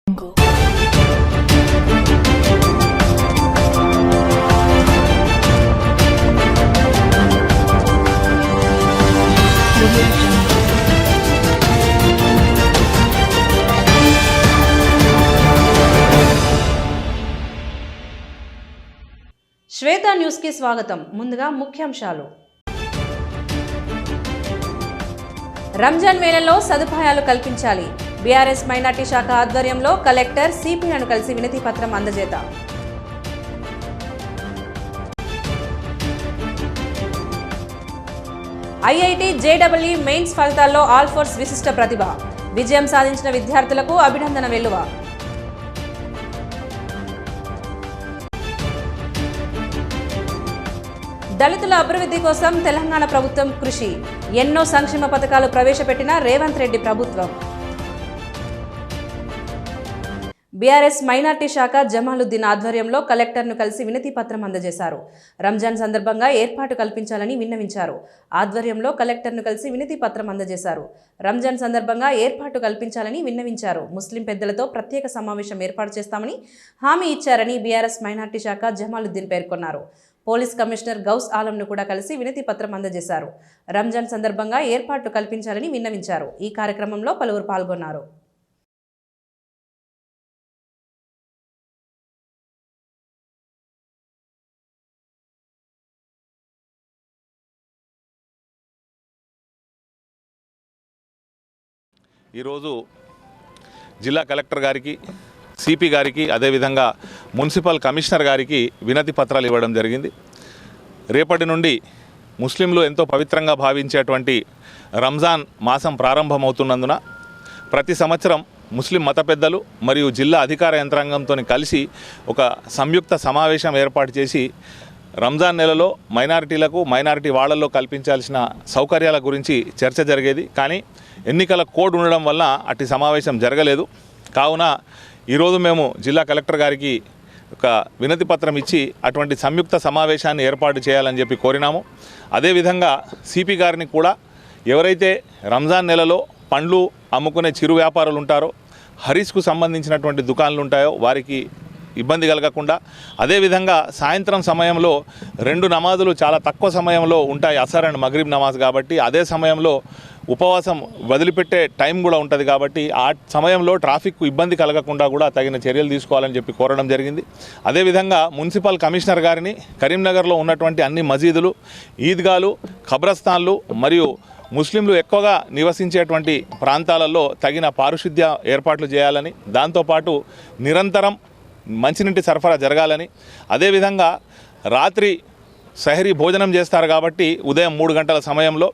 శ్వేత news కి స్వాగతం. ముందుగా ముఖ్యాంశాలు. రంజాన్ వేళల్లో సదుపాయాలు కల్పించాలి. బీఆర్ఎస్ మైనార్టీ శాఖ ఆధ్వర్యంలో కలెక్టర్ సిపిలను కలిసి వినతి పత్రం అందజేత. ఐఐటి జేడబ్ల్యూ మెయిన్స్ ఫలితాల్లో ఆల్ ఫోర్స్ విశిష్ట ప్రతిభ. విజయం సాధించిన విద్యార్థులకు అభినందన వెల్లువ. దళితుల అభివృద్ధి కోసం తెలంగాణ ప్రభుత్వం కృషి. ఎన్నో సంక్షేమ పథకాలు ప్రవేశపెట్టిన రేవంత్ రెడ్డి ప్రభుత్వం. బీఆర్ఎస్ మైనార్టీ శాఖ జమాలుద్దీన్ ఆధ్వర్యంలో కలెక్టర్ను కలిసి వినతి పత్రం అందజేశారు. రంజాన్ సందర్భంగా ఏర్పాటు కల్పించాలని విన్నవించారు. ఆధ్వర్యంలో కలెక్టర్ను కలిసి వినతి పత్రం అందజేశారు. రంజాన్ సందర్భంగా ఏర్పాటు కల్పించాలని విన్నవించారు. ముస్లిం పెద్దలతో ప్రత్యేక సమావేశం ఏర్పాటు చేస్తామని హామీ ఇచ్చారని బీఆర్ఎస్ మైనార్టీ శాఖ జమాలుద్దీన్ పేర్కొన్నారు. పోలీస్ కమిషనర్ గౌస్ ఆలంను కూడా కలిసి వినతి పత్రం అందజేశారు. రంజాన్ సందర్భంగా ఏర్పాట్లు కల్పించాలని విన్నవించారు. ఈ కార్యక్రమంలో పలువురు పాల్గొన్నారు. ఈరోజు జిల్లా కలెక్టర్ గారికి, సిపి గారికి, అదేవిధంగా మున్సిపల్ కమిషనర్ గారికి వినతి పత్రాలు ఇవ్వడం జరిగింది. రేపటి నుండి ముస్లింలు ఎంతో పవిత్రంగా భావించేటువంటి రంజాన్ మాసం ప్రారంభమవుతున్నందున ప్రతి సంవత్సరం ముస్లిం మత పెద్దలు మరియు జిల్లా అధికార యంత్రాంగంతో కలిసి ఒక సంయుక్త సమావేశం ఏర్పాటు చేసి రంజాన్ నెలలో మైనారిటీ వాళ్ళల్లో కల్పించాల్సిన సౌకర్యాల గురించి చర్చ జరిగేది. కానీ ఎన్నికల కోడ్ ఉండడం వల్ల అట్టి సమావేశం జరగలేదు. కావున ఈరోజు మేము జిల్లా కలెక్టర్ గారికి ఒక వినతి పత్రం ఇచ్చి అటువంటి సంయుక్త సమావేశాన్ని ఏర్పాటు చేయాలని చెప్పి కోరినాము. అదేవిధంగా సిపి గారిని కూడా ఎవరైతే రంజాన్ నెలలో పండ్లు అమ్ముకునే చిరు వ్యాపారులు ఉంటారో, హరీస్కు సంబంధించినటువంటి దుకాణాలు ఉంటాయో వారికి ఇబ్బంది కలగకుండా, అదేవిధంగా సాయంత్రం సమయంలో 2 నమాజులు చాలా తక్కువ సమయంలో ఉంటాయి, అసర్ అండ్ మగ్రిబ్ నమాజ్ కాబట్టి అదే సమయంలో ఉపవాసం వదిలిపెట్టే టైం కూడా ఉంటుంది కాబట్టి ఆ సమయంలో ట్రాఫిక్కు ఇబ్బంది కలగకుండా కూడా తగిన చర్యలు తీసుకోవాలని చెప్పి కోరడం జరిగింది. అదేవిధంగా మున్సిపల్ కమిషనర్ గారిని కరీంనగర్లో ఉన్నటువంటి అన్ని మసీదులు, ఈద్గాలు, ఖబ్రస్థాన్లు మరియు ముస్లింలు ఎక్కువగా నివసించేటువంటి ప్రాంతాలలో తగిన పారిశుద్ధ్య ఏర్పాట్లు చేయాలని, దాంతోపాటు నిరంతరం మంచినీటి సరఫరా జరగాలని, అదేవిధంగా రాత్రి సహరీ భోజనం చేస్తారు కాబట్టి ఉదయం 3 గంటల సమయంలో,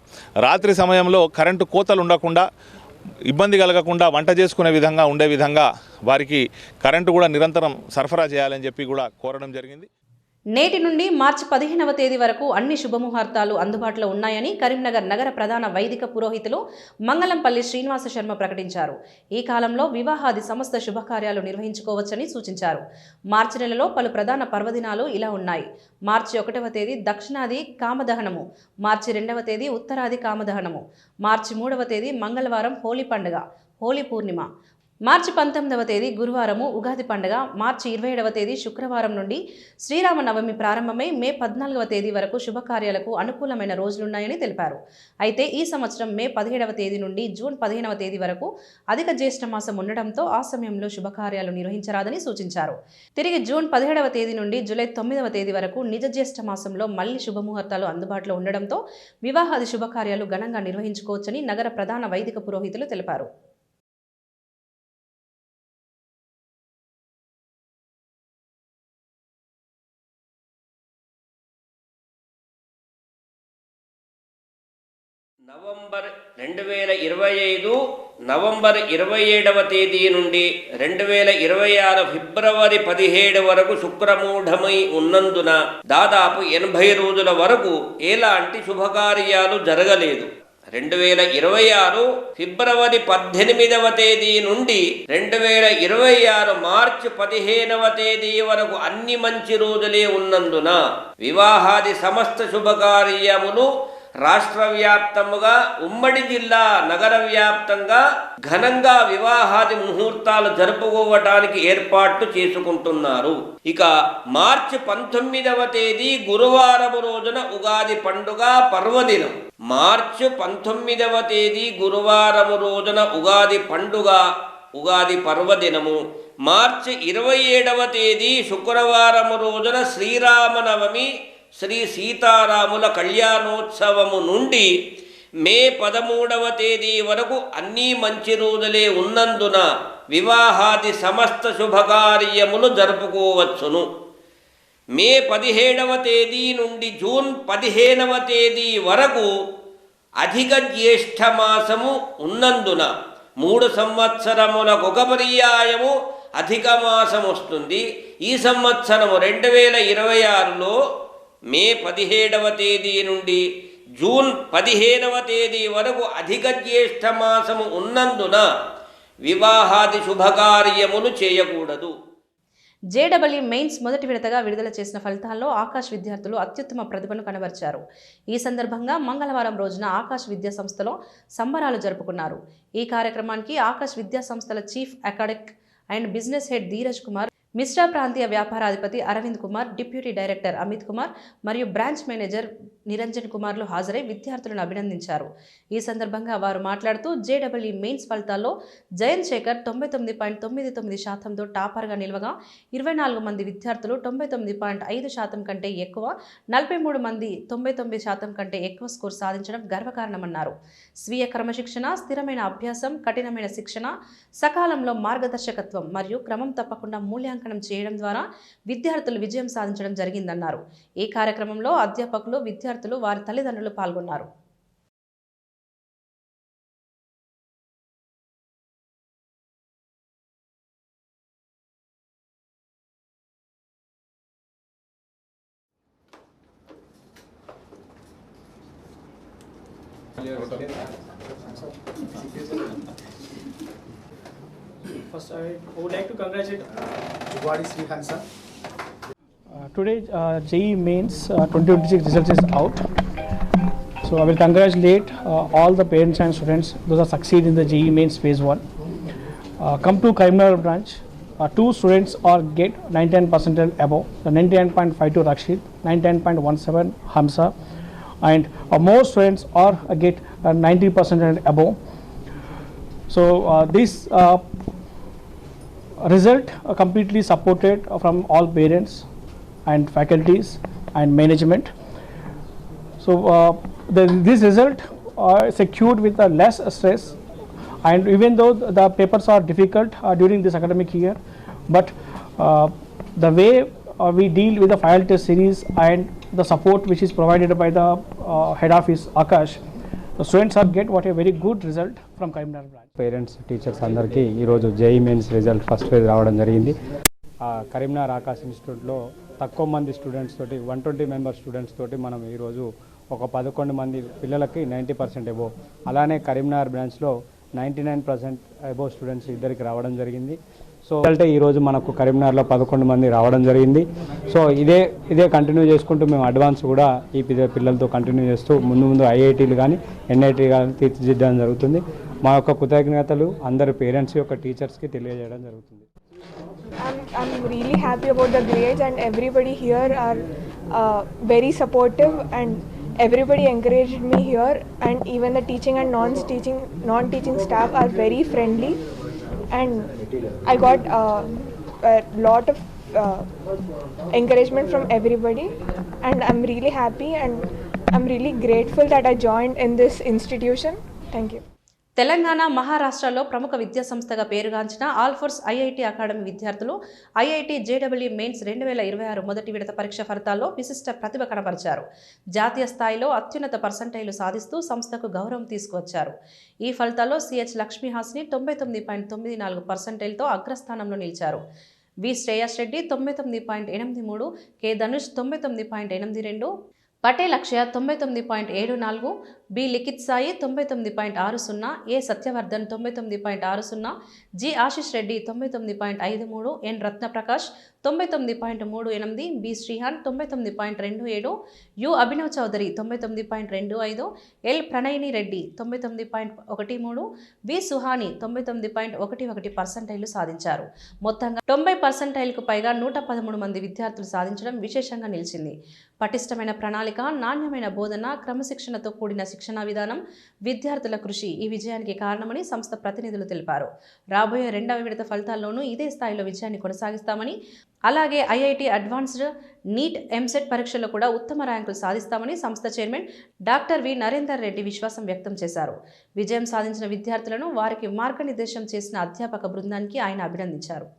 రాత్రి సమయంలో కరెంటు కోతలు ఉండకుండా, ఇబ్బంది కలగకుండా వంట చేసుకునే విధంగా ఉండే విధంగా వారికి కరెంటు కూడా నిరంతరం సరఫరా చేయాలని చెప్పి కూడా కోరడం జరిగింది. నేటి నుండి మార్చి 15వ తేదీ వరకు అన్ని శుభముహూర్తాలు అందుబాటులో ఉన్నాయని కరీంనగర్ నగర ప్రధాన వైదిక పురోహితులు మంగళంపల్లి శ్రీనివాస శర్మ ప్రకటించారు. ఈ కాలంలో వివాహాది సమస్త శుభకార్యాలు నిర్వహించుకోవచ్చని సూచించారు. మార్చి నెలలో పలు ప్రధాన పర్వదినాలు ఇలా ఉన్నాయి. మార్చి 1వ తేదీ దక్షిణాది కామదహనము, మార్చి 2వ తేదీ ఉత్తరాది కామదహనము, మార్చి 3వ తేదీ మంగళవారం హోలీ పండుగ, హోలీ పూర్ణిమ, మార్చి 19వ తేదీ గురువారము ఉగాది పండుగ, మార్చి 27వ తేదీ శుక్రవారం నుండి శ్రీరామనవమి ప్రారంభమై మే 14వ తేదీ వరకు శుభకార్యాలకు అనుకూలమైన రోజులున్నాయని తెలిపారు. అయితే ఈ సంవత్సరం మే 17వ తేదీ నుండి జూన్ 15వ తేదీ వరకు అధిక జ్యేష్ఠ మాసం ఉండడంతో ఆ సమయంలో శుభకార్యాలు నిర్వహించరాదని సూచించారు. తిరిగి జూన్ 17వ తేదీ నుండి జూలై 9వ తేదీ వరకు నిజ జ్యేష్ఠ మాసంలో మళ్లీ శుభముహూర్తాలు అందుబాటులో ఉండడంతో వివాహాది శుభకార్యాలు ఘనంగా నిర్వహించుకోవచ్చని నగర ప్రధాన వైదిక పురోహితులు తెలిపారు. నవంబర్ 2025 నవంబర్ 27వ తేదీ నుండి 2026 ఫిబ్రవరి 17 వరకు శుక్రమూఢమై ఉన్నందున దాదాపు 80 రోజుల వరకు ఎలాంటి శుభకార్యాలు జరగలేదు. 2026 ఫిబ్రవరి 18వ తేదీ నుండి 2026 మార్చి 15వ తేదీ వరకు అన్ని మంచి రోజులే ఉన్నందున వివాహాది సమస్త శుభకార్యములు రాష్ట్ర వ్యాప్తముగా ఉమ్మడి జిల్లా నగర వ్యాప్తంగా ఘనంగా వివాహాది ముహూర్తాలు జరుపుకోవటానికి ఏర్పాట్లు చేసుకుంటున్నారు. ఇక మార్చి 19వ తేదీ గురువారము రోజున ఉగాది పండుగ పర్వదినం. మార్చి 19వ తేదీ గురువారము రోజున ఉగాది పండుగ ఉగాది పర్వదినము. మార్చి 27వ తేదీ శుక్రవారము రోజున శ్రీరామనవమి శ్రీ సీతారాముల కళ్యాణోత్సవము నుండి మే 13వ తేదీ వరకు అన్నీ మంచి రోజులే ఉన్నందున వివాహాది సమస్త శుభకార్యములు జరుపుకోవచ్చును. మే 17వ తేదీ నుండి జూన్ 15వ తేదీ వరకు అధిక జ్యేష్ఠ మాసము ఉన్నందున 3 సంవత్సరములకు ఒక పర్యాయము అధిక మాసం వస్తుంది. ఈ సంవత్సరము 2026లో మే 17వ తేదీ నుండి జూన్ 15వ తేదీ వరకు అధిక జ్యేష్ఠ మాసము ఉన్నందున వివాహాది శుభకార్యములు చేయకూడదు. జేడబ్ల్యూ మెయిన్స్ మొదటి విడతగా విడుదల చేసిన ఫలితాల్లో ఆకాష్ విద్యార్థులు అత్యుత్తమ ప్రతిభను కనబరిచారు. ఈ సందర్భంగా మంగళవారం రోజున ఆకాష్ విద్యా సంస్థలో సంబరాలు జరుపుకున్నారు. ఈ కార్యక్రమానికి ఆకాష్ విద్యా సంస్థల chief academic and business head Dheeraj Kumar, Misra ప్రాంతీయ వ్యాపారాధిపతి అరవింద్ కుమార్, డిప్యూటీ డైరెక్టర్ అమిత్ కుమార్ మరియు బ్రాంచ్ మేనేజర్ నిరంజన్ కుమార్లు హాజరై విద్యార్థులను అభినందించారు. ఈ సందర్భంగా వారు మాట్లాడుతూ జేడబ్ల్యూ మెయిన్స్ ఫలితాల్లో జయంత్ శేఖర్ 99.99% టాపర్గా నిలవగా 24 మంది విద్యార్థులు 99.5% కంటే ఎక్కువ, 43 మంది 99% కంటే ఎక్కువ స్కోర్ సాధించడం గర్వకారణమన్నారు. స్వీయ క్రమశిక్షణ, స్థిరమైన అభ్యాసం, కఠినమైన శిక్షణ, సకాలంలో మార్గదర్శకత్వం మరియు క్రమం తప్పకుండా మూల్యాంకనం చేయడం ద్వారా విద్యార్థులు విజయం సాధించడం జరిగిందన్నారు. ఈ కార్యక్రమంలో అధ్యాపకులు, విద్యార్థులు, వారి తల్లిదండ్రులు పాల్గొన్నారు. First, I would like to congratulate Jugwadi Sri Hansa. Today JEE Mains 2026 results is out. So I will congratulate all the parents and students those are succeed in the JEE Mains phase 1. Come to Karimnagar branch. 2 students are get 99% above. The 99.52 Rakshit, 99.17 Hamza, and more students are get 90% above. So this result completely supported from all parents and faculties and management. So this result secured with a less stress, and even though the papers are difficult during this academic year, but the way we deal with the file test series and the support which is provided by the head office Akash, the students are get what a very good result from Karimnagar branch. Parents, teachers అందరికీ ఈరోజు JEE mains result first phase రావడం జరిగింది. కరీంనగర్ ఆకాశ్ ఇన్స్టిట్యూట్లో తక్కువ మంది students తోటి 120 member students తోటి మనం ఈరోజు ఒక 11 మంది పిల్లలకి 90% అబోవ్, అలానే కరీంనగర్ బ్రాంచ్లో 99% అబోవ్ స్టూడెంట్స్ ఇద్దరికి రావడం జరిగింది. సో అంటే ఈరోజు మనకు కరీంనగర్లో 11 మంది రావడం జరిగింది. సో ఇదే కంటిన్యూ చేసుకుంటూ మేము అడ్వాన్స్ కూడా ఈ పిల్లలతో కంటిన్యూ చేస్తూ ముందు ఐఐటీలు కానీ ఎన్ఐటీ కానీ తీర్చిదిద్దడం జరుగుతుంది. మా యొక్క కృతజ్ఞతలు అందరి పేరెంట్స్ యొక్క టీచర్స్కి తెలియజేయడం జరుగుతుంది. I'm really happy about the grades, and everybody here are very supportive, and everybody encouraged me here, and even the teaching and non-teaching staff are very friendly, and I got a lot of encouragement from everybody, and I'm really happy and I'm really grateful that I joined in this institution. Thank you. Telangana, మహారాష్ట్రలో ప్రముఖ విద్యాసంస్థగా పేరుగాంచిన Alphores IIT academy విద్యార్థులు IIT JW mains 2026 మొదటి విడత పరీక్ష ఫలితాల్లో విశిష్ట ప్రతిభ కనబరిచారు. జాతీయ స్థాయిలో అత్యున్నత పర్సంటైలు సాధిస్తూ సంస్థకు గౌరవం తీసుకువచ్చారు. ఈ ఫలితాల్లో సిహెచ్ లక్ష్మీహాస్ని 99.94%తో అగ్రస్థానంలో నిలిచారు. V Shreyas Reddy 99.83, K Dhanush 99.82, Patel Akshaya 99.74, B Likhith Sai 99.60, A Satyavardhan 99.60, G Ashish Reddy 99.53, N Ratnaprakash 99.38, B Srihan 99.27, U Abhinav Chowdary 99.25, L Pranayini Reddy 99.13, V Suhani 99.11% సాధించారు. మొత్తంగా 90% పైగా 113 మంది విద్యార్థులు సాధించడం విశేషంగా నిలిచింది. పటిష్టమైన ప్రణాళిక, నాణ్యమైన బోధన, క్రమశిక్షణతో కూడిన శిక్షణా విధానం, విద్యార్థుల కృషి ఈ విజయానికి కారణమని సంస్థ ప్రతినిధులు తెలిపారు. రాబోయే 2వ విడత ఫలితాల్లోనూ ఇదే స్థాయిలో విజయాన్ని కొనసాగిస్తామని, అలాగే ఐఐటి అడ్వాన్స్డ్, నీట్, ఎంసెట్ పరీక్షల్లో కూడా ఉత్తమ ర్యాంకులు సాధిస్తామని సంస్థ chairman doctor V Narender Reddy విశ్వాసం వ్యక్తం చేశారు. విజయం సాధించిన విద్యార్థులను, వారికి మార్గనిర్దేశం చేసిన అధ్యాపక బృందానికి ఆయన అభినందించారు.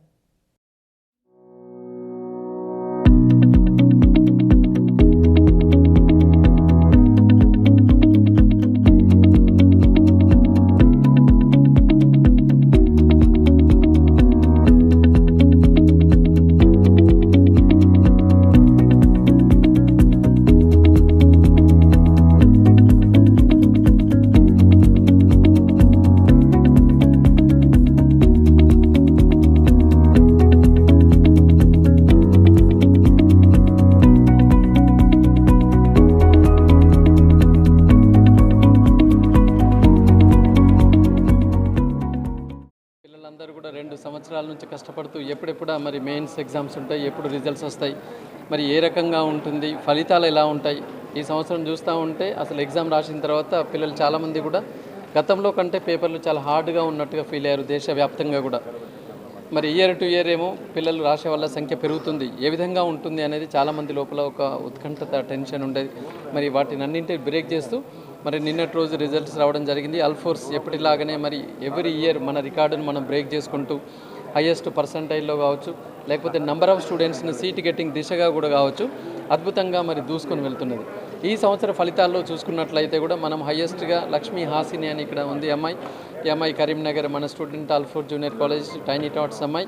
కూడా 2 సంవత్సరాల నుంచి కష్టపడుతూ ఎప్పుడెప్పుడు మరి మెయిన్స్ ఎగ్జామ్స్ ఉంటాయి, ఎప్పుడు రిజల్ట్స్ వస్తాయి, మరి ఏ రకంగా ఉంటుంది, ఫలితాలు ఎలా ఉంటాయి, ఈ సంవత్సరం చూస్తూ ఉంటే అసలు ఎగ్జామ్ రాసిన తర్వాత పిల్లలు చాలామంది కూడా గతంలో కంటే పేపర్లు చాలా హార్డ్గా ఉన్నట్టుగా ఫీల్ అయ్యారు. దేశవ్యాప్తంగా కూడా మరి ఇయర్ టు ఇయర్ ఏమో పిల్లలు రాసే వాళ్ళ సంఖ్య పెరుగుతుంది. ఏ విధంగా ఉంటుంది అనేది చాలామంది లోపల ఒక ఉత్కంఠత, టెన్షన్ ఉండేది. మరి వాటిని అన్నింటినీ బ్రేక్ చేస్తూ మరి నిన్నటి రోజు రిజల్ట్స్ రావడం జరిగింది. అల్ఫోర్స్ ఎప్పటిలాగానే మరి ఎవ్రీ ఇయర్ మన రికార్డును మనం బ్రేక్ చేసుకుంటూ హైయెస్ట్ పర్సంటైల్లో కావచ్చు, లేకపోతే నెంబర్ ఆఫ్ స్టూడెంట్స్ని సీట్ గెట్టింగ్ దిశగా కూడా కావచ్చు, అద్భుతంగా మరి దూసుకొని వెళ్తున్నది. ఈ సంవత్సర ఫలితాల్లో చూసుకున్నట్లయితే కూడా మనం హైయెస్ట్గా లక్ష్మీ హాసిని అని ఇక్కడ ఉంది ఈ అమ్మాయి కరీంనగర్ మన student Alphores junior college Tiny Tots అమ్మాయి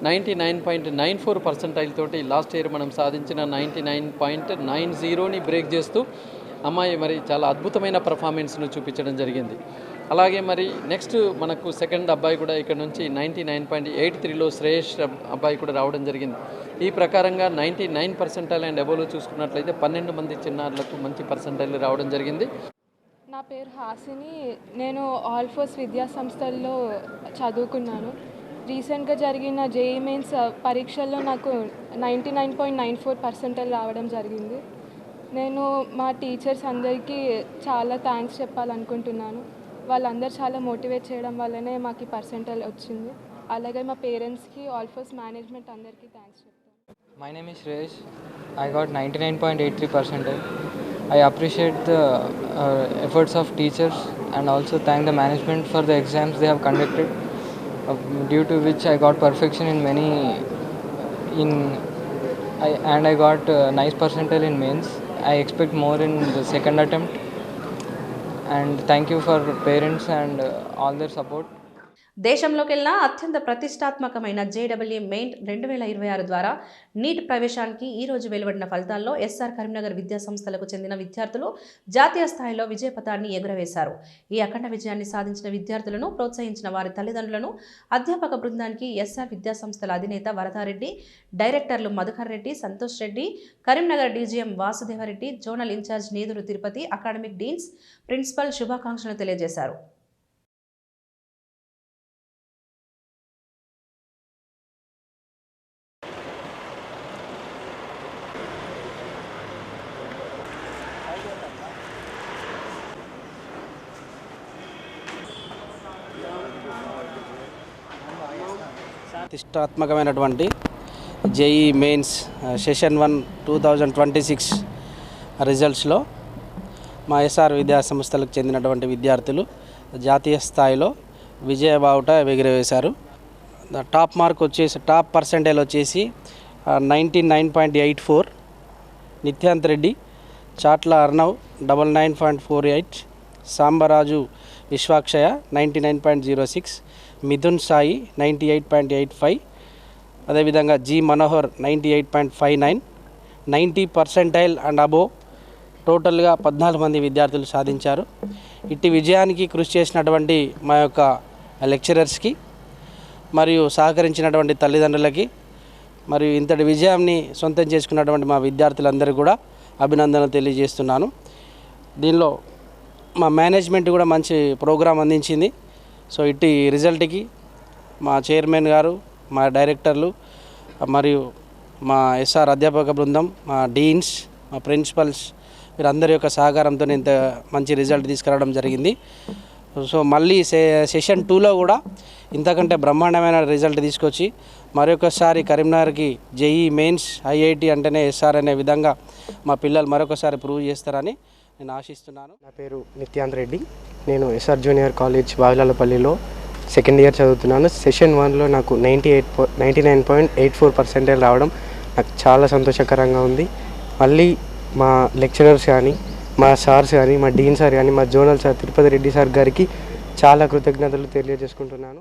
99.94% తోటి లాస్ట్ ఇయర్ మనం సాధించిన 99.90ని బ్రేక్ చేస్తూ అమ్మాయి మరి చాలా అద్భుతమైన పర్ఫార్మెన్స్ను చూపించడం జరిగింది. అలాగే మరి నెక్స్ట్ మనకు సెకండ్ అబ్బాయి కూడా ఇక్కడ నుంచి 99.83లో శ్రేయస్ అబ్బాయి కూడా రావడం జరిగింది. ఈ ప్రకారంగా 99% అండ్ అబోవ్లో చూసుకున్నట్లయితే 12 మంది చిన్నారులకు మంచి పర్సంటైల్ రావడం జరిగింది. నా పేరు హాసిని. నేను ఆల్ఫోర్స్ విద్యా సంస్థల్లో చదువుకున్నాను. రీసెంట్గా జరిగిన జేఈ మెయిన్స్ పరీక్షల్లో నాకు 99.94% రావడం జరిగింది. నేను మా టీచర్స్ అందరికీ చాలా థ్యాంక్స్ చెప్పాలనుకుంటున్నాను. వాళ్ళందరూ చాలా మోటివేట్ చేయడం వల్లనే మాకు ఈ పర్సెంటైల్ వచ్చింది. అలాగే మా పేరెంట్స్కి, ఆల్ఫోర్స్ మేనేజ్మెంట్ అందరికీ థ్యాంక్స్ చెప్తాను. My name is Shreyash. I got 99.83%. I appreciate the efforts of teachers and also thank the management for the exams they have conducted, due to which I got perfection in many and I got nice percentile in mains. I expect more in the second attempt, and thank you for parents and all their support. దేశంలోకెల్లా అత్యంత ప్రతిష్టాత్మకమైన JW main 2026 ద్వారా neat ప్రవేశానికి ఈ రోజు వెలువడిన ఫలితాల్లో SR Karimnagar విద్యా సంస్థలకు చెందిన విద్యార్థులు జాతీయ స్థాయిలో విజయపథాన్ని ఎగురవేశారు. ఈ అఖండ విజయాన్ని సాధించిన విద్యార్థులను ప్రోత్సహించిన వారి తల్లిదండ్రులను, అధ్యాపక బృందానికి ఎస్ఆర్ విద్యా సంస్థల అధినేత వరదారెడ్డి, డైరెక్టర్లు Madhukar Reddy, Santosh Reddy, Karimnagar DGM Vasudevareddy, zonal incharge Neduru Tirupati, academic deans, principal శుభాకాంక్షలు తెలియజేశారు. ప్రతిష్టాత్మకమైనటువంటి జేఈ మెయిన్స్ సెషన్ 1 2026 రిజల్ట్స్లో మా ఎస్ఆర్ విద్యా సంస్థలకు చెందినటువంటి విద్యార్థులు జాతీయ స్థాయిలో విజయబావుట ఎగురవేశారు. టాప్ మార్క్ వచ్చేసి, టాప్ పర్సెంటైల్ వచ్చేసి 99.84, నిత్యాంత్ రెడ్డి, చాట్ల అర్ణవ్ 99.48, సాంబరాజు విశ్వాక్షయ 99.06, మిథున్ సాయి 98.85, అదేవిధంగా జి మనోహర్ 98.59, 90% అండ్ అబోవ్ టోటల్గా 14 మంది విద్యార్థులు సాధించారు. ఇట్టి విజయానికి కృషి చేసినటువంటి మా యొక్క లెక్చరర్స్కి మరియు సహకరించినటువంటి తల్లిదండ్రులకి మరియు ఇంతటి విజయాన్ని సొంతం చేసుకున్నటువంటి మా విద్యార్థులందరికీ కూడా అభినందనలు తెలియజేస్తున్నాను. దీనిలో మా మేనేజ్మెంట్ కూడా మంచి ప్రోగ్రాం అందించింది. సో ఇట్టి రిజల్ట్కి మా చైర్మన్ గారు, మా డైరెక్టర్లు మరియు మా ఎస్ఆర్ అధ్యాపక బృందం, మా డీన్స్, మా ప్రిన్సిపల్స్ వీరందరి యొక్క సహకారంతో ఇంత మంచి రిజల్ట్ తీసుకురావడం జరిగింది. సో మళ్ళీ సెషన్ 2లో కూడా ఇంతకంటే బ్రహ్మాండమైన రిజల్ట్ తీసుకొచ్చి మరొకసారి కరీంనగర్కి జేఈ మెయిన్స్ ఐఐటి అంటేనే ఎస్ఆర్ అనే విధంగా మా పిల్లలు మరొకసారి ప్రూవ్ చేస్తారని నేను ఆశిస్తున్నాను. నా పేరు నిత్యాంత్ రెడ్డి. నేను ఎస్ఆర్ జూనియర్ కాలేజ్ బావిలాలపల్లిలో సెకండ్ ఇయర్ చదువుతున్నాను. సెషన్ 1లో నాకు 99.84% రావడం నాకు చాలా సంతోషకరంగా ఉంది. మళ్ళీ మా లెక్చరర్స్ కానీ, మా సార్స్ కానీ, మా డీన్ సార్ కానీ, మా zonal sir Tirupati Reddy sir గారికి చాలా కృతజ్ఞతలు తెలియజేసుకుంటున్నాను.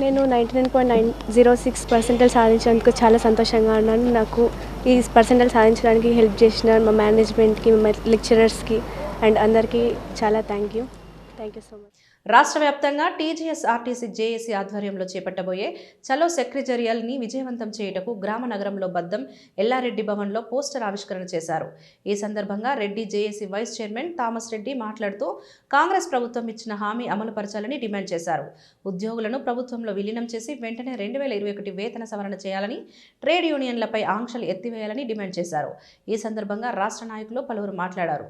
నేను 99.06% సాధించినందుకు చాలా సంతోషంగా ఉన్నాను. నాకు ఈ పర్సెంటేజ్ సాధించడానికి హెల్ప్ చేసిన మా మేనేజ్మెంట్కి, మా లెక్చరర్స్కి అండ్ అందరికీ చాలా థ్యాంక్ యూ సో మచ్. రాష్ట్ర వ్యాప్తంగా టీజీఎస్ ఆర్టీసీ జేఏసీ ఆధ్వర్యంలో చేపట్టబోయే చలో సెక్రటేరియల్ని విజయవంతం చేయుటకు గ్రామ నగరంలో బద్దం ఎల్లారెడ్డి భవన్లో పోస్టర్ ఆవిష్కరణ చేశారు. ఈ సందర్భంగా Reddy JAC vice chairman Thomas Reddy మాట్లాడుతూ కాంగ్రెస్ ప్రభుత్వం ఇచ్చిన హామీ అమలుపరచాలని డిమాండ్ చేశారు. ఉద్యోగులను ప్రభుత్వంలో విలీనం చేసి వెంటనే 2021 వేతన సవరణ చేయాలని, ట్రేడ్ యూనియన్లపై ఆంక్షలు ఎత్తివేయాలని డిమాండ్ చేశారు. ఈ సందర్భంగా రాష్ట్ర నాయకులు పలువురు మాట్లాడారు.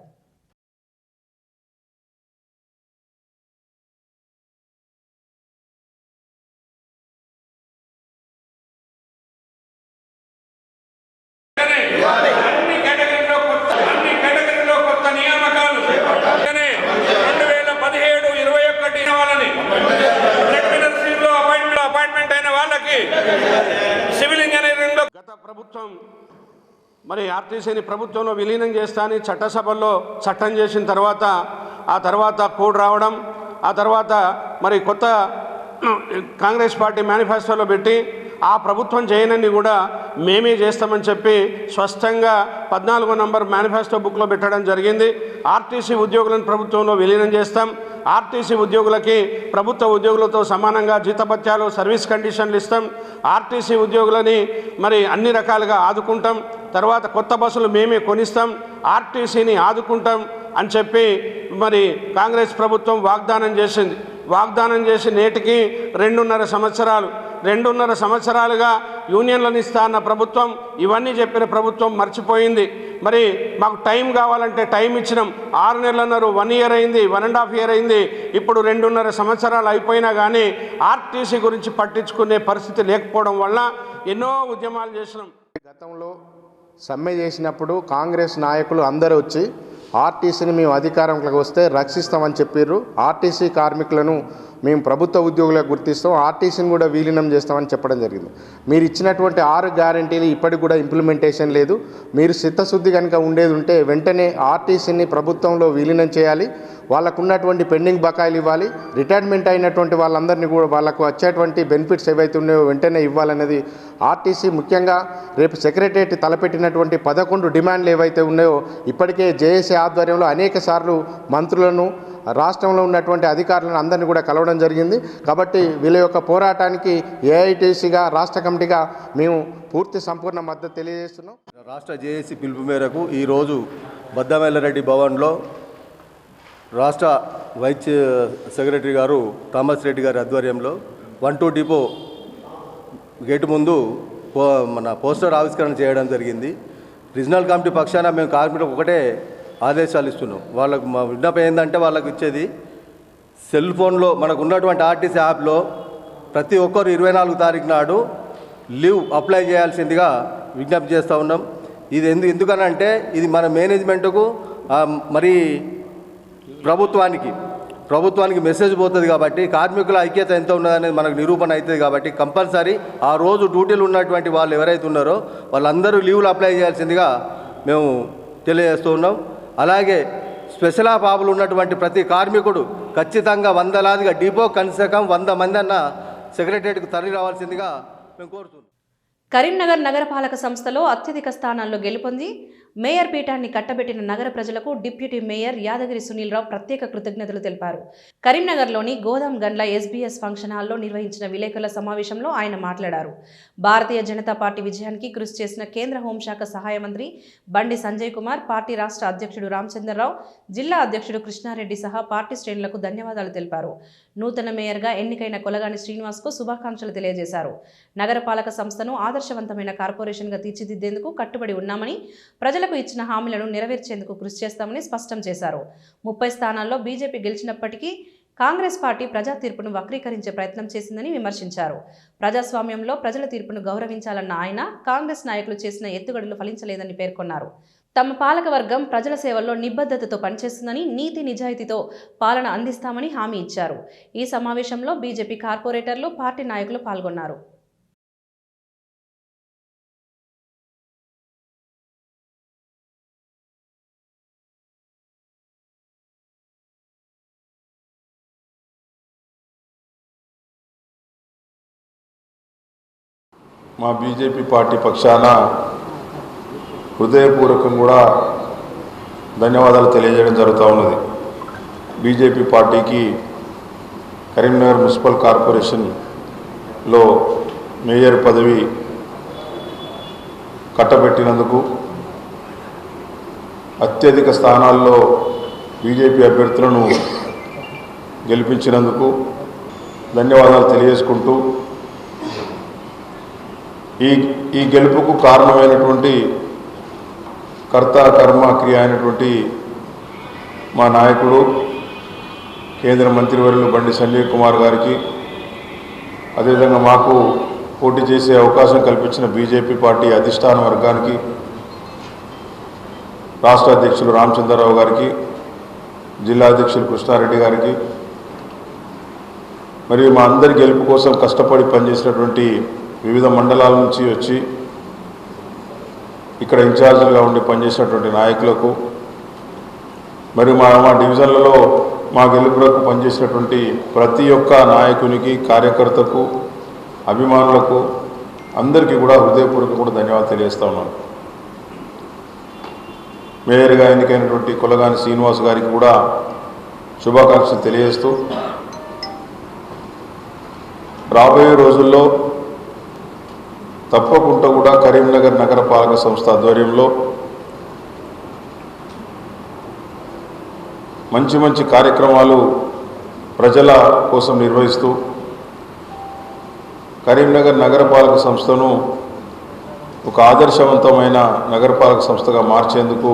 అన్ని కేటగిరీలో కొత్త నియామకాలు 2017-21 వాళ్ళని మినిస్ట్రీలో అపాయింట్మెంట్ అయిన వాళ్ళకి సివిల్ ఇంజనీరింగ్లో గత ప్రభుత్వం మరి ఆర్టీసీని ప్రభుత్వంలో విలీనం చేస్తానని చట్టసభల్లో చట్టం చేసిన తర్వాత ఆ తర్వాత కోడ్ రావడం, ఆ తర్వాత మరి కొత్త కాంగ్రెస్ పార్టీ మేనిఫెస్టోలో పెట్టి ఆ ప్రభుత్వం చేయనని కూడా మేమే చేస్తామని చెప్పి స్పష్టంగా 14వ నంబర్ మేనిఫెస్టో బుక్లో పెట్టడం జరిగింది. ఆర్టీసీ ఉద్యోగులను ప్రభుత్వంలో విలీనం చేస్తాం, ఆర్టీసీ ఉద్యోగులకి ప్రభుత్వ ఉద్యోగులతో సమానంగా జీతభత్యాలు, సర్వీస్ కండిషన్లు ఇస్తాం, ఆర్టీసీ ఉద్యోగులని మరి అన్ని రకాలుగా ఆదుకుంటాం, తర్వాత కొత్త బస్సులు మేమే కొనిస్తాం, ఆర్టీసీని ఆదుకుంటాం అని చెప్పి మరి కాంగ్రెస్ ప్రభుత్వం వాగ్దానం చేసింది. వాగ్దానం చేసి నేటికి 2.5 సంవత్సరాలుగా యూనియన్లను ఇస్తా అన్న ప్రభుత్వం ఇవన్నీ చెప్పిన ప్రభుత్వం మర్చిపోయింది. మరి మాకు టైం కావాలంటే టైం ఇచ్చినాం. 6 నెలలు అన్నారు, 1 ఇయర్ అయింది, 1.5 ఇయర్ అయింది, ఇప్పుడు 2.5 సంవత్సరాలు అయిపోయినా కానీ ఆర్టీసీ గురించి పట్టించుకునే పరిస్థితి లేకపోవడం వల్ల ఎన్నో ఉద్యమాలు చేసినాం. గతంలో సమ్మె చేసినప్పుడు కాంగ్రెస్ నాయకులు అందరూ వచ్చి ఆర్టీసీని మేము అధికారంలోకి వస్తే రక్షిస్తామని చెప్పారు. ఆర్టీసీ కార్మికులను మేము ప్రభుత్వ ఉద్యోగులకు గుర్తిస్తాం, ఆర్టీసీని కూడా విలీనం చేస్తామని చెప్పడం జరిగింది. మీరు ఇచ్చినటువంటి 6 గ్యారంటీలు ఇప్పటికి కూడా ఇంప్లిమెంటేషన్ లేదు. మీరు చిత్తశుద్ధి కనుక ఉండేది ఉంటే వెంటనే ఆర్టీసీని ప్రభుత్వంలో విలీనం చేయాలి, వాళ్ళకు ఉన్నటువంటి పెండింగ్ బకాయిలు ఇవ్వాలి, రిటైర్మెంట్ అయినటువంటి వాళ్ళందరినీ కూడా వాళ్ళకు వచ్చేటువంటి బెనిఫిట్స్ ఏవైతే ఉన్నాయో వెంటనే ఇవ్వాలనేది ఆర్టీసీ ముఖ్యంగా రేపు సెక్రటరియట్ తలపెట్టినటువంటి 11 డిమాండ్లు ఏవైతే ఉన్నాయో ఇప్పటికే జేఏసీ ఆధ్వర్యంలో అనేక సార్లు మంత్రులను, రాష్ట్రంలో ఉన్నటువంటి అధికారులను అందరినీ కూడా కలవడం జరిగింది. కాబట్టి వీళ్ళ యొక్క పోరాటానికి ఏఐటీసీగా రాష్ట్ర కమిటీగా మేము పూర్తి సంపూర్ణ మద్దతు తెలియజేస్తున్నాం. రాష్ట్ర జేఏసీ పిలుపు మేరకు ఈరోజు బద్దమెల్లారెడ్డి భవన్లో రాష్ట్ర వైస్ సెక్రటరీ గారు థామస్ రెడ్డి గారి ఆధ్వర్యంలో 1-2 డిపో గేటు ముందు మన పోస్టర్ ఆవిష్కరణ చేయడం జరిగింది. రీజనల్ కమిటీ పక్షాన మేము కార్మికులకు ఒకటే ఆదేశాలు ఇస్తున్నాం. వాళ్ళకు మా విజ్ఞాపం ఏంటంటే వాళ్ళకు ఇచ్చేది సెల్ ఫోన్లో మనకు ఉన్నటువంటి ఆర్టీసీ యాప్లో ప్రతి ఒక్కరు 24 తారీఖు నాడు లీవ్ అప్లై చేయాల్సిందిగా విజ్ఞప్తి చేస్తూ ఉన్నాం. ఇది ఎందుకనంటే ఇది మన మేనేజ్మెంట్కు మరి ప్రభుత్వానికి మెసేజ్ పోతుంది కాబట్టి కార్మికుల ఐక్యత ఎంత ఉన్నదనేది మనకు నిరూపణ అవుతుంది కాబట్టి కంపల్సరీ ఆ రోజు డ్యూటీలు ఉన్నటువంటి వాళ్ళు ఎవరైతే ఉన్నారో వాళ్ళందరూ లీవ్లు అప్లై చేయాల్సిందిగా మేము తెలియజేస్తూ ఉన్నాం. అలాగే స్పెషల్ ఆఫ్లు ఉన్నటువంటి ప్రతి కార్మికుడు ఖచ్చితంగా 100లాదిగా డిపో కనీసం 100 మంది అన్న సెక్రటరియట్కు తరలి రావాల్సిందిగా మేము కోరుతున్నాం. కరీంనగర్ నగరపాలక సంస్థలో అత్యధిక స్థానాల్లో గెలుపొంది మేయర్ పీఠాన్ని కట్టబెట్టిన నగర ప్రజలకు డిప్యూటీ మేయర్ యాదగిరి సునీల్రావు ప్రత్యేక కృతజ్ఞతలు తెలిపారు. కరీంనగర్లోని గోదాం గండ్ల ఎస్బీఎస్ ఫంక్షన్ హాల్లో నిర్వహించిన విలేకరుల సమావేశంలో ఆయన మాట్లాడారు. భారతీయ జనతా పార్టీ విజయానికి కృషి చేసిన కేంద్ర హోంశాఖ సహాయ మంత్రి బండి సంజయ్ కుమార్, పార్టీ రాష్ట్ర అధ్యక్షుడు రామచంద్రరావు, జిల్లా అధ్యక్షుడు కృష్ణారెడ్డి సహా పార్టీ శ్రేణులకు ధన్యవాదాలు తెలిపారు. నూతన మేయర్గా ఎన్నికైన కొలగాని శ్రీనివాస్కు శుభాకాంక్షలు తెలియజేశారు. నగరపాలక సంస్థను ఆదర్శవంతమైన కార్పొరేషన్గా తీర్చిదిద్దేందుకు కట్టుబడి ఉన్నామని, ప్రజలకు ఇచ్చిన హామీలను నెరవేర్చేందుకు కృషి చేస్తామని స్పష్టం చేశారు. 30 స్థానాల్లో బీజేపీ గెలిచినప్పటికీ కాంగ్రెస్ పార్టీ ప్రజా తీర్పును వక్రీకరించే ప్రయత్నం చేసిందని విమర్శించారు. ప్రజాస్వామ్యంలో ప్రజల తీర్పును గౌరవించాలన్న ఆయన కాంగ్రెస్ నాయకులు చేసిన ఎత్తుగడలు ఫలించలేదని పేర్కొన్నారు. తమ పాలకవర్గం ప్రజల సేవల్లో నిబద్ధతతో పనిచేస్తుందని, నీతి నిజాయితీతో పాలన అందిస్తామని హామీ ఇచ్చారు. ఈ సమావేశంలో బీజేపీ కార్పొరేటర్లు, పార్టీ నాయకులు పాల్గొన్నారు. మా బీజేపీ పార్టీ పక్షాన హృదయపూర్వకం కూడా ధన్యవాదాలు తెలియజేయడం జరుగుతూ ఉన్నది. బీజేపీ పార్టీకి కరీంనగర్ మున్సిపల్ కార్పొరేషన్లో మేయర్ పదవి కట్టబెట్టినందుకు, అత్యధిక స్థానాల్లో బీజేపీ అభ్యర్థులను గెలిపించినందుకు ధన్యవాదాలు తెలియజేసుకుంటూ, ఈ గెలుపుకు కారణమైనటువంటి కర్త కర్మ క్రియ అయినటువంటి మా నాయకుడు కేంద్ర మంత్రివర్యులు బండి సంజయ్ కుమార్ గారికి, అదేవిధంగా మాకు పోటీ చేసే అవకాశం కల్పించిన బీజేపీ పార్టీ అధిష్టాన వర్గానికి, రాష్ట్ర అధ్యక్షులు రామచంద్రరావు గారికి, జిల్లా అధ్యక్షులు కృష్ణారెడ్డి గారికి, మరియు మా అందరి గెలుపు కోసం కష్టపడి పనిచేసినటువంటి వివిధ మండలాల నుంచి వచ్చి ఇక్కడ ఇన్ఛార్జీలుగా ఉండి పనిచేసినటువంటి నాయకులకు, మరియు మా డివిజన్లలో మా గెలుపులకు పనిచేసినటువంటి ప్రతి ఒక్క నాయకునికి, కార్యకర్తకు, అభిమానులకు అందరికీ కూడా హృదయపూర్వకంగా కూడా ధన్యవాదాలు తెలియజేస్తా ఉన్నాను. మేయర్గా ఎన్నికైనటువంటి కొలగాని శ్రీనివాస్ గారికి కూడా శుభాకాంక్షలు తెలియజేస్తూ, రాబోయే రోజుల్లో తప్పకుండా కూడా కరీంనగర్ నగరపాలక సంస్థ ఆధ్వర్యంలో మంచి మంచి కార్యక్రమాలు ప్రజల కోసం నిర్వహిస్తూ కరీంనగర్ నగరపాలక సంస్థను ఒక ఆదర్శవంతమైన నగరపాలక సంస్థగా మార్చేందుకు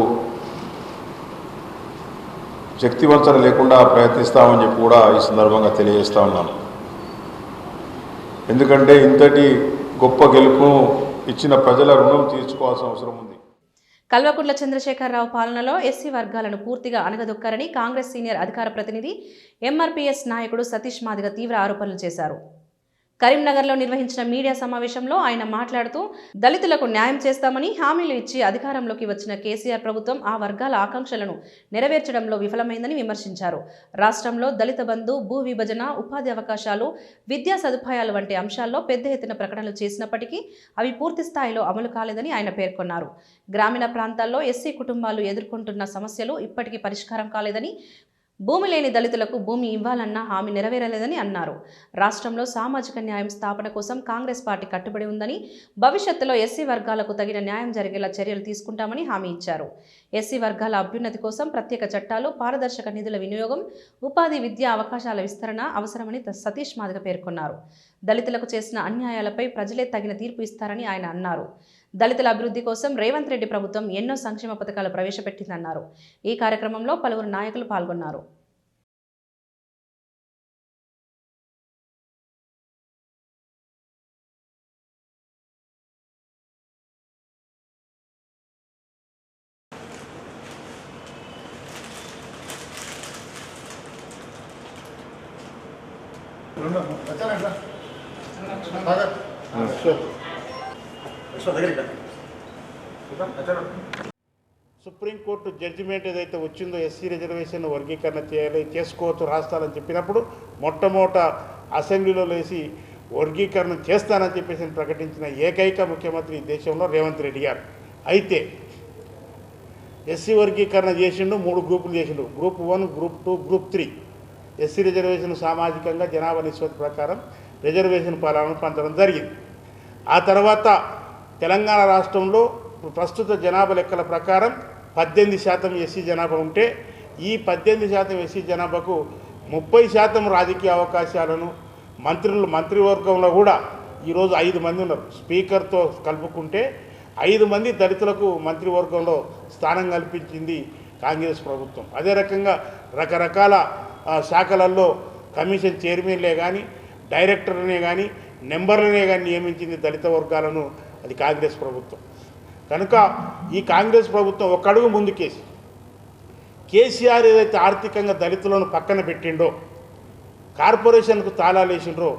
శక్తివంచన లేకుండా ప్రయత్నిస్తామని చెప్పి కూడా ఈ సందర్భంగా తెలియజేస్తా ఉన్నాను. ఎందుకంటే ఇంతటి గొప్ప గెలుపును ఇచ్చిన ప్రజల రుణం తీర్చుకోవాల్సిన అవసరం ఉంది. కల్వకుంట్ల చంద్రశేఖరరావు పాలనలో ఎస్సీ వర్గాలను పూర్తిగా అణగదొక్కారని కాంగ్రెస్ సీనియర్ అధికార ప్రతినిధి ఎంఆర్పీఎస్ నాయకుడు సతీష్ మాదిగ తీవ్ర ఆరోపణలు చేశారు. కరీంనగర్లో నిర్వహించిన మీడియా సమావేశంలో ఆయన మాట్లాడుతూ, దళితులకు న్యాయం చేస్తామని హామీలు ఇచ్చి అధికారంలోకి వచ్చిన కేసీఆర్ ప్రభుత్వం ఆ వర్గాల ఆకాంక్షలను నెరవేర్చడంలో విఫలమైందని విమర్శించారు. రాష్ట్రంలో దళిత బంధు, భూ విభజన, ఉపాధి అవకాశాలు, విద్యా సదుపాయాలు వంటి అంశాల్లో పెద్ద ఎత్తున ప్రకటనలు చేసినప్పటికీ అవి పూర్తి స్థాయిలో అమలు కాలేదని ఆయన పేర్కొన్నారు. గ్రామీణ ప్రాంతాల్లో ఎస్సీ కుటుంబాలు ఎదుర్కొంటున్న సమస్యలు ఇప్పటికీ పరిష్కారం కాలేదని, భూమి లేని దళితులకు భూమి ఇవ్వాలన్న హామీ నెరవేరలేదని అన్నారు. రాష్ట్రంలో సామాజిక న్యాయం స్థాపన కోసం కాంగ్రెస్ పార్టీ కట్టుబడి ఉందని, భవిష్యత్తులో ఎస్సీ వర్గాలకు తగిన న్యాయం జరిగేలా చర్యలు తీసుకుంటామని హామీ ఇచ్చారు. ఎస్సీ వర్గాల అభ్యున్నతి కోసం ప్రత్యేక చట్టాలు, పారదర్శక నిధుల వినియోగం, ఉపాధి, విద్యా అవకాశాల విస్తరణ అవసరమని సతీష్ మాదిగ పేర్కొన్నారు. దళితులకు చేసిన అన్యాయాలపై ప్రజలే తగిన తీర్పు ఇస్తారని ఆయన అన్నారు. దళితుల అభివృద్ధి కోసం రేవంత్ రెడ్డి ప్రభుత్వం ఎన్నో సంక్షేమ పథకాలు ప్రవేశపెట్టిందన్నారు. ఈ కార్యక్రమంలో పలువురు నాయకులు పాల్గొన్నారు. సుప్రీంకోర్టు జడ్జిమెంట్ ఏదైతే వచ్చిందో ఎస్సీ రిజర్వేషన్ వర్గీకరణ చేసుకోవచ్చు రాష్ట్రాలని చెప్పినప్పుడు మొట్టమొదట అసెంబ్లీలో లేచి వర్గీకరణ చేస్తానని చెప్పేసి ప్రకటించిన ఏకైక ముఖ్యమంత్రి ఈ దేశంలో రేవంత్ రెడ్డి గారు. అయితే ఎస్సీ వర్గీకరణ చేసిండు, 3 గ్రూపులు చేసిండు. Group 1, group 2, group 3. SC reservation సామాజికంగా జనాభా నిష్పత్తి ప్రకారం రిజర్వేషన్ పాలనను పొందడం జరిగింది. ఆ తర్వాత తెలంగాణ రాష్ట్రంలో ప్రస్తుత జనాభా లెక్కల ప్రకారం 18% ఎస్సీ జనాభా ఉంటే ఈ 18% ఎస్సీ జనాభాకు 30% రాజకీయ అవకాశాలను మంత్రివర్గంలో కూడా ఈరోజు 5 మంది ఉన్నారు. స్పీకర్తో కలుపుకుంటే 5 మంది దళితులకు మంత్రివర్గంలో స్థానం కల్పించింది కాంగ్రెస్ ప్రభుత్వం. అదే రకంగా రకరకాల శాఖలలో కమిషన్ చైర్మన్లే కానీ, డైరెక్టర్లనే కానీ, నెంబర్లనే కానీ నియమించింది దళిత వర్గాలను, అది కాంగ్రెస్ ప్రభుత్వం. కనుక ఈ కాంగ్రెస్ ప్రభుత్వం ఒక అడుగు ముందుకేసి కేసీఆర్ ఏదైతే ఆర్థికంగా దళితులను పక్కన పెట్టిండో, కార్పొరేషన్కు తాళాలు వేసిండ్రో,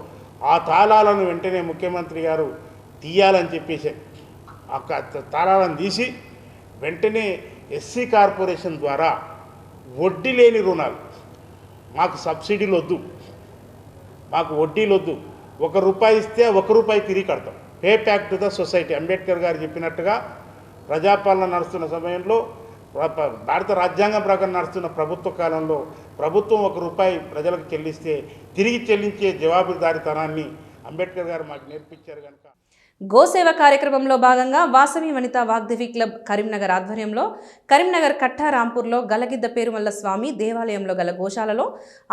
ఆ తాళాలను వెంటనే ముఖ్యమంత్రి గారు తీయాలని చెప్పేసి ఆ తాళాలను తీసి వెంటనే ఎస్సీ కార్పొరేషన్ ద్వారా వడ్డీ లేని రుణాలు, మాకు సబ్సిడీలు వద్దు, మాకు వడ్డీలు వద్దు, ₹1 ఇస్తే ₹1 తిరిగి కడతాం, pay back to the society. Ambedkar గారు చెప్పినట్టుగా ప్రజాపాలన నడుస్తున్న సమయంలో, భారత రాజ్యాంగం ప్రకారం నడుస్తున్న ప్రభుత్వ కాలంలో ప్రభుత్వం ₹1 ప్రజలకు చెల్లిస్తే తిరిగి చెల్లించే జవాబుదారీతనాన్ని అంబేద్కర్ గారు మాకు నేర్పించారు. కనుక గోసేవ కార్యక్రమంలో భాగంగా వాసవి వనిత వాగ్దేవి క్లబ్ కరీంనగర్ ఆధ్వర్యంలో కరీంనగర్ కట్టారాంపూర్లో గలగిద్ద పేరుమల్ల స్వామి దేవాలయంలో గల గోశాలలో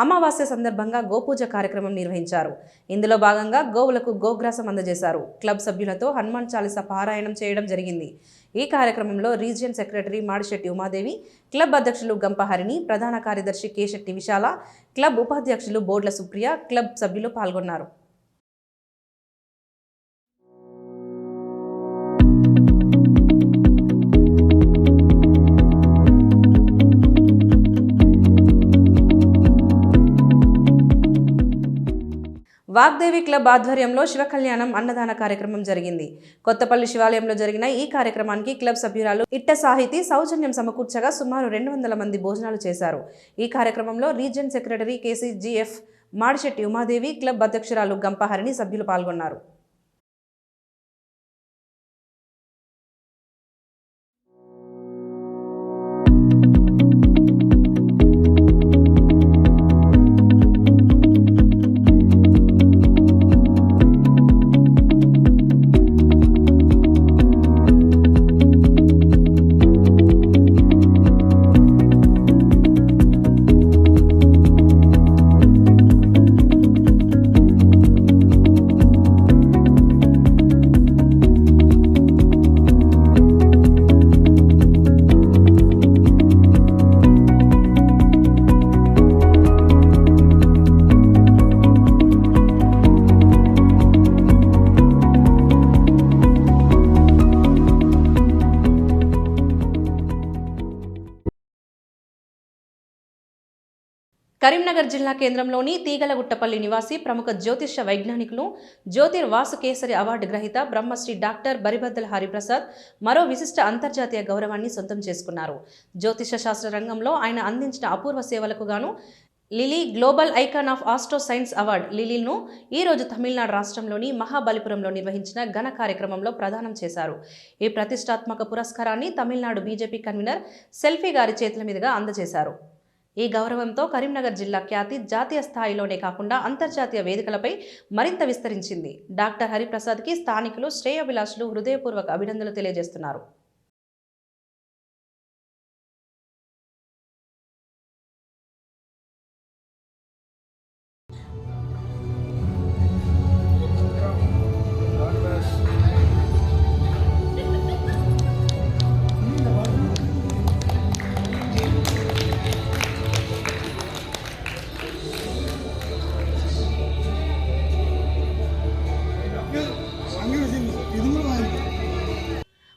అమావాస్య సందర్భంగా గోపూజ కార్యక్రమం నిర్వహించారు. ఇందులో భాగంగా గోవులకు గోగ్రాసం అందజేశారు. క్లబ్ సభ్యులతో హనుమాన్ చాలీసా పారాయణం చేయడం జరిగింది. ఈ కార్యక్రమంలో region secretary Madishetti Umadevi, club అధ్యక్షులు గంపహరిణి, ప్రధాన కార్యదర్శి కేశెట్టి విశాల, క్లబ్ ఉపాధ్యక్షులు బోడ్ల సుప్రియ, క్లబ్ సభ్యులు పాల్గొన్నారు. వాగ్దేవి క్లబ్ ఆధ్వర్యంలో శివకళ్యాణం అన్నదాన కార్యక్రమం జరిగింది. కొత్తపల్లి శివాలయంలో జరిగిన ఈ కార్యక్రమానికి క్లబ్ సభ్యురాలు ఇట్ట సాహితీ సౌజన్యం సమకూర్చగా సుమారు 200 మంది భోజనాలు చేశారు. ఈ కార్యక్రమంలో region secretary KCGF Madishetti Umadevi, club అధ్యక్షురాలు గంపహరిణి సభ్యులు పాల్గొన్నారు. కరీంనగర్ జిల్లా కేంద్రంలోని తీగలగుట్టపల్లి నివాసి ప్రముఖ జ్యోతిష వైజ్ఞానికులు జ్యోతిర్వాసుకేసరి అవార్డు గ్రహీత బ్రహ్మశ్రీ డాక్టర్ బరిబద్దల హరిప్రసాద్ మరో విశిష్ట అంతర్జాతీయ గౌరవాన్ని సొంతం చేసుకున్నారు. జ్యోతిష శాస్త్ర రంగంలో ఆయన అందించిన అపూర్వ సేవలకు గాను Lily global icon of astro science award లిలీను ఈరోజు తమిళనాడు రాష్ట్రంలోని మహాబలిపురంలో నిర్వహించిన ఘన కార్యక్రమంలో ప్రదానం చేశారు. ఈ ప్రతిష్టాత్మక పురస్కారాన్ని తమిళనాడు బీజేపీ కన్వీనర్ సెల్ఫీ గారి చేతుల మీదుగా అందజేశారు. ఈ గౌరవంతో కరీంనగర్ జిల్లా ఖ్యాతి జాతీయ స్థాయిలోనే కాకుండా అంతర్జాతీయ వేదికలపై మరింత విస్తరించింది. డాక్టర్ హరిప్రసాద్కి స్థానికులు శ్రేయోభిలాషులు హృదయపూర్వక అభినందనలు తెలియజేస్తున్నారు.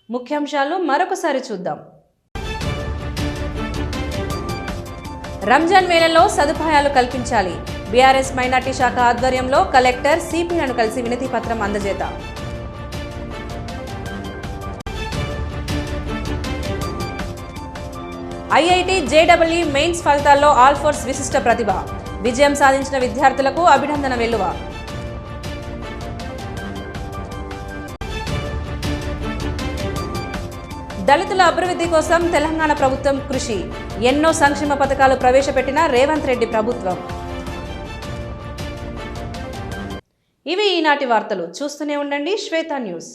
ముఖ్యాంశాలు మరొకసారి చూద్దాం. రంజాన్ వేళల్లో సదుపాయాలు కల్పించాలి. బీఆర్ఎస్ మైనార్టీ శాఖ ఆధ్వర్యంలో కలెక్టర్ సిపిలను కలిసి వినతి పత్రం అందజేత. ఐఐటి జేడబ్ల్యూ మెయిన్స్ ఫలితాల్లో ఆల్ ఫోర్స్ విశిష్ట ప్రతిభ. విజయం సాధించిన విద్యార్థులకు అభినందన వెల్లువ. దళితుల అభివృద్ధి కోసం తెలంగాణ ప్రభుత్వం కృషి. ఎన్నో సంక్షేమ పథకాలు ప్రవేశపెట్టిన రేవంత్ రెడ్డి ప్రభుత్వం. ఇవి ఈనాటి వార్తలు. చూస్తూనే ఉండండి శ్వేత న్యూస్.